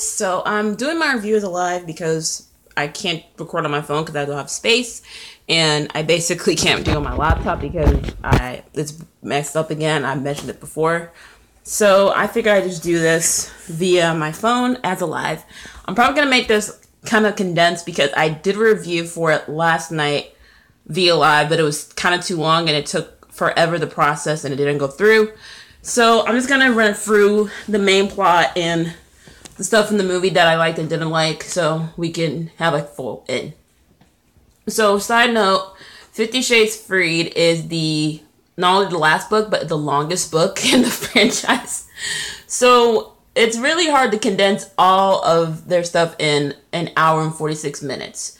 So I'm doing my review as a live because I can't record on my phone because I don't have space, and I basically can't do it on my laptop because it's messed up again. I mentioned it before. So I figured I'd just do this via my phone as a live. I'm probably going to make this kind of condensed because I did a review for it last night via live, but it was kind of too long and it took forever to process and it didn't go through. So I'm just going to run through the main plot and the stuff in the movie that I liked and didn't like so we can have a full in. So side note, 50 Shades Freed is not only the last book, but the longest book in the franchise. So it's really hard to condense all of their stuff in an hour and 46 minutes.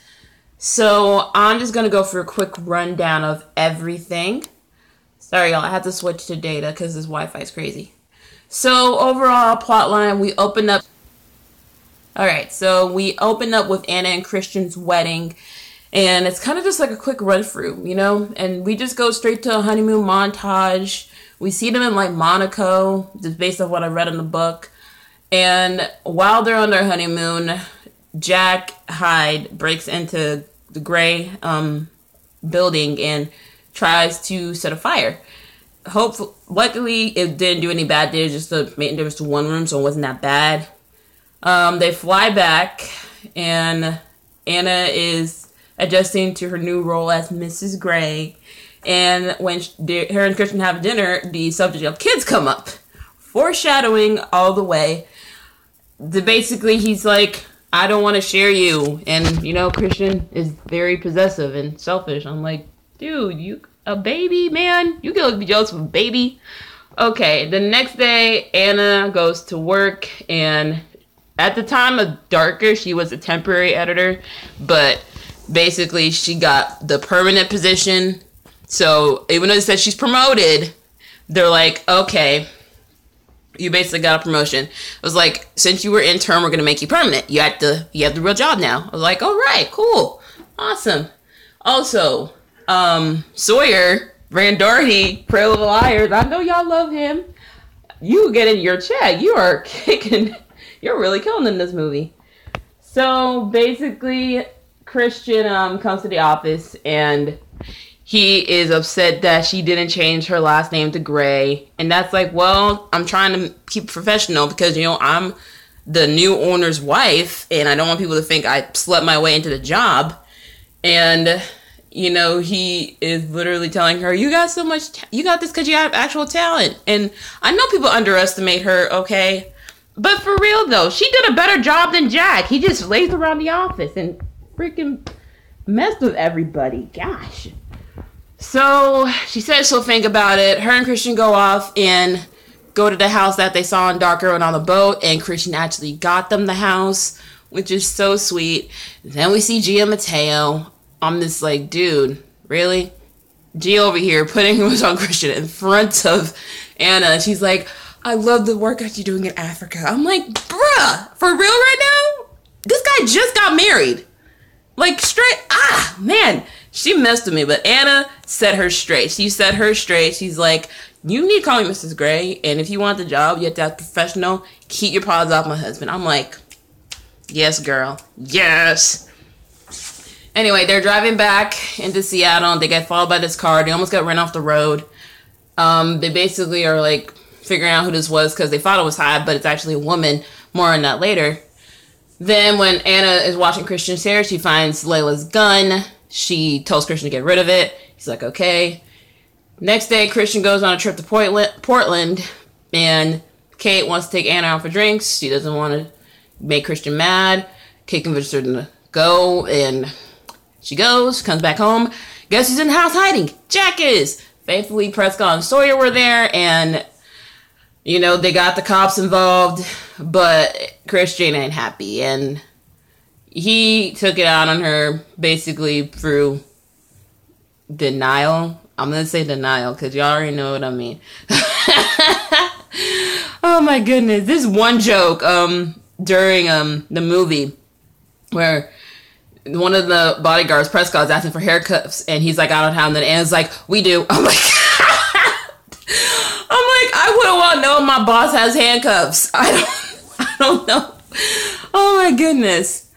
So I'm just going to go for a quick rundown of everything. Sorry, y'all, I had to switch to data because this Wi-Fi is crazy. So overall plotline, we open up. Alright, so we open up with Anna and Christian's wedding. And it's kind of just like a quick run through, you know? And we just go straight to a honeymoon montage. We see them in like Monaco, just based on what I read in the book. And while they're on their honeymoon, Jack Hyde breaks into the Grey building and tries to set a fire. Luckily, it didn't do any bad damage, just there was one room, so it wasn't that bad. They fly back, and Anna is adjusting to her new role as Mrs. Grey. And when her and Christian have dinner, the subject of kids come up. Foreshadowing all the way. Basically, he's like, I don't want to share you. And, you know, Christian is very possessive and selfish. I'm like, dude, you a baby, man? You can be jealous of a baby. Okay, the next day, Anna goes to work. And at the time of Darker, she was a temporary editor. But basically, she got the permanent position. So even though it says she's promoted, they're like, okay, you basically got a promotion. It was like, since you were intern, we're going to make you permanent. You have the real job now. I was like, all right, cool. Awesome. Also, Sawyer, Rand Doherty, Pretty Little Liars. I know y'all love him. You get in your check. You are kicking. You're really killing in this movie. So basically, Christian comes to the office and he is upset that she didn't change her last name to Grey. And that's like, well, I'm trying to keep professional because, you know, I'm the new owner's wife and I don't want people to think I slept my way into the job. And, you know, he is literally telling her, you got so much, you got this because you have actual talent. And I know people underestimate her, okay? But for real, though, she did a better job than Jack. He just lays around the office and freaking messed with everybody. Gosh. So she says she'll think about it. Her and Christian go off and go to the house that they saw in Darker and on the boat. And Christian actually got them the house, which is so sweet. Then we see Gia Mateo. I'm just like, dude, really? Gia over here putting him on Christian in front of Anna. And she's like, I love the work that you're doing in Africa. I'm like, bruh, for real right now? This guy just got married. Like, straight, man, she messed with me, but Anna set her straight. She set her straight. She's like, you need to call me Mrs. Grey, and if you want the job, you have to have professional, keep your paws off my husband. I'm like, yes, girl, yes. Anyway, they're driving back into Seattle, and they get followed by this car. They almost got run off the road. They basically are, like, figuring out who this was, because they thought it was Hyde, but it's actually a woman. More on that later. Then when Anna is washing Christian's hair, she finds Layla's gun. She tells Christian to get rid of it. He's like, okay. Next day, Christian goes on a trip to Portland, and Kate wants to take Anna out for drinks. She doesn't want to make Christian mad. Kate convinces her to go, and she goes, comes back home. Guess who's in the house hiding? Jack is. Thankfully, Prescott and Sawyer were there, and you know, they got the cops involved, but Christian ain't happy, and he took it out on her basically through denial. I'm going to say denial because y'all already know what I mean. Oh my goodness. This one joke during the movie where one of the bodyguards, Prescott, is asking for haircuts, and he's like, I don't have them, and Anna's like, we do. I'm like, I wouldn't want to know if my boss has handcuffs. I don't know. my goodness.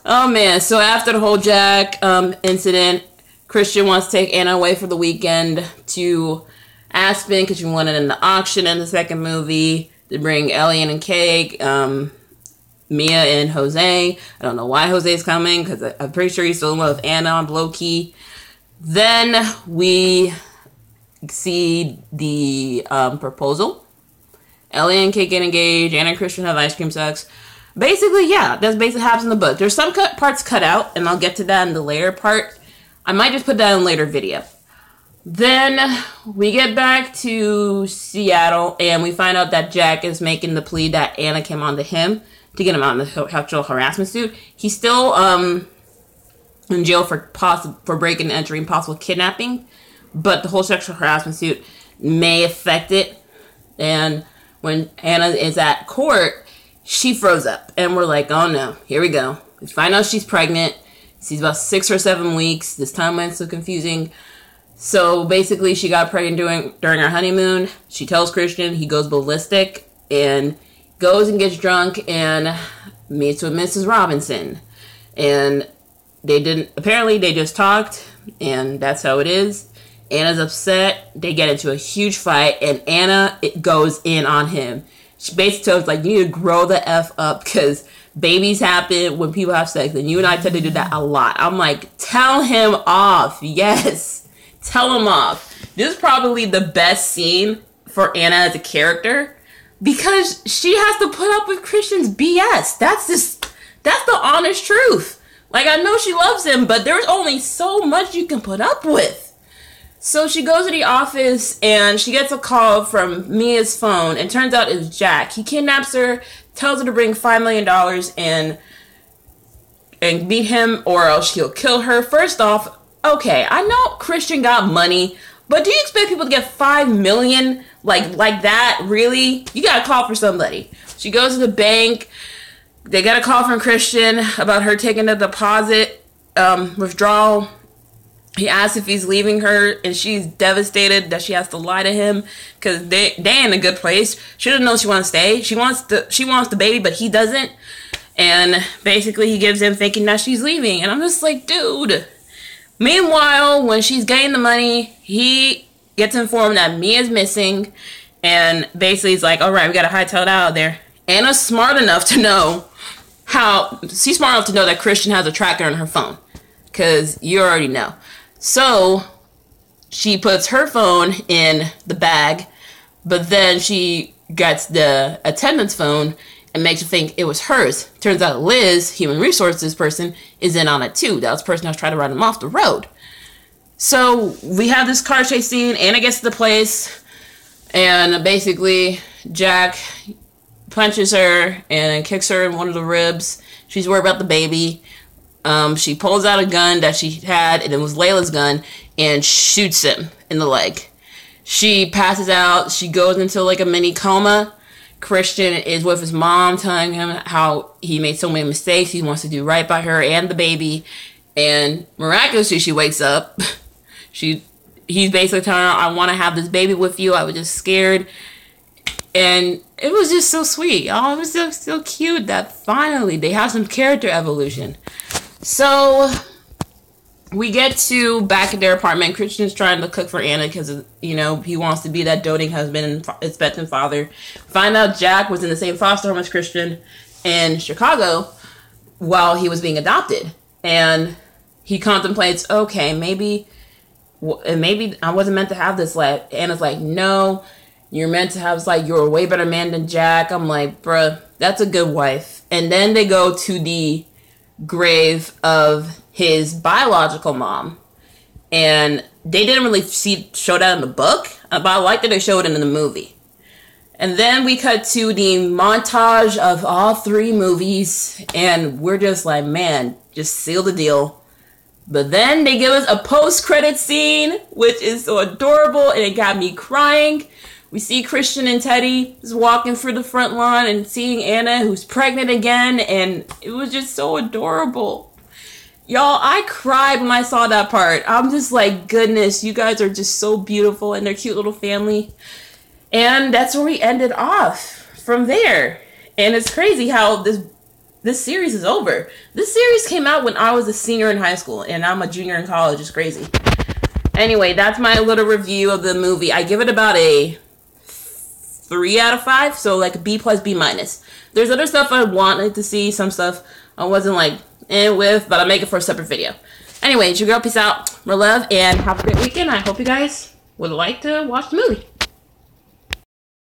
Oh man, so after the whole Jack incident, Christian wants to take Anna away for the weekend to Aspen because she wanted in the auction in the second movie to bring Ellie and Kate, Mia and Jose. I don't know why Jose's coming because I'm pretty sure he's still in love with Anna on low key. Then we see the proposal. Ellie and Kate get engaged. Anna and Christian have ice cream sex. Basically, yeah, that's basically happens in the book. There's some parts cut out, and I'll get to that in the later part. I might just put that in a later video. Then we get back to Seattle, and we find out that Jack is making the plea that Anna came on to him to get him out of the sexual harassment suit. He's still in jail for breaking and entering, possible kidnapping, but the whole sexual harassment suit may affect it. And when Anna is at court, she froze up, and we're like, oh no, here we go. We find out she's pregnant. She's about 6 or 7 weeks. This timeline's so confusing. So basically, she got pregnant during our honeymoon. She tells Christian, he goes ballistic and goes and gets drunk and meets with Mrs. Robinson. And apparently they just talked, and that's how it is. Anna's upset. They get into a huge fight, and Anna goes in on him. She basically tells like, you need to grow the F up because babies happen when people have sex, and you and I tend to do that a lot. I'm like, tell him off. Yes. Tell him off. This is probably the best scene for Anna as a character because she has to put up with Christian's BS. That's the honest truth. Like, I know she loves him, but there's only so much you can put up with. So she goes to the office and she gets a call from Mia's phone, and turns out it's Jack. He kidnaps her, tells her to bring $5 million and meet him or else he'll kill her. First off, okay, I know Christian got money, but do you expect people to get $5 million like that? Really? You gotta call for somebody. She goes to the bank. They get a call from Christian about her taking a deposit withdrawal. He asks if he's leaving her, and she's devastated that she has to lie to him because they in a good place. She doesn't know she wants to stay. She wants the baby, but he doesn't. And basically, he gives in thinking that she's leaving. And I'm just like, dude. Meanwhile, when she's getting the money, he gets informed that Mia's missing, and basically he's like, all right, we gotta hightail it out of there. Anna's smart enough to know that Christian has a tracker on her phone, because you already know. So she puts her phone in the bag, but then she gets the attendant's phone and makes her think it was hers. Turns out Liz, human resources person, is in on it too. That was the person that was trying to run him off the road. So we have this car chase scene. Anna gets to the place, and basically Jack punches her and kicks her in one of the ribs. She's worried about the baby. She pulls out a gun that she had, and it was Layla's gun, and shoots him in the leg. She passes out. She goes into like a mini coma. Christian is with his mom, telling him how he made so many mistakes. He wants to do right by her and the baby. And miraculously, she wakes up. He's basically telling her, I want to have this baby with you. I was just scared. And it was just so sweet. Oh, it was so cute that finally they have some character evolution. So we get to back at their apartment. Christian's trying to cook for Anna because, he wants to be that doting husband and expectant father. Find out Jack was in the same foster home as Christian in Chicago while he was being adopted. And he contemplates, okay, maybe I wasn't meant to have this life. Anna's like, no, you're meant to have this life. You're a way better man than Jack. I'm like, bruh, that's a good wife. And then they go to the grave of his biological mom, and they didn't really show that in the book, but I like that they showed it in the movie. And then we cut to the montage of all 3 movies, and we're just like, man, just seal the deal. But then they give us a post-credit scene, which is so adorable, and it got me crying. We see Christian and Teddy just walking through the front lawn and seeing Anna, who's pregnant again, and it was just so adorable. Y'all, I cried when I saw that part. I'm just like, goodness, you guys are just so beautiful and their cute little family. And that's where we ended off from there. And it's crazy how this this series is over. This series came out when I was a senior in high school, and I'm a junior in college. It's crazy. Anyway, that's my little review of the movie. I give it about a 3 out of 5, so like a B plus, B minus. There's other stuff I wanted to see, some stuff I wasn't like in with, but I'll make it for a separate video. Anyway, it's your girl. Peace out. More love, and have a great weekend. I hope you guys would like to watch the movie.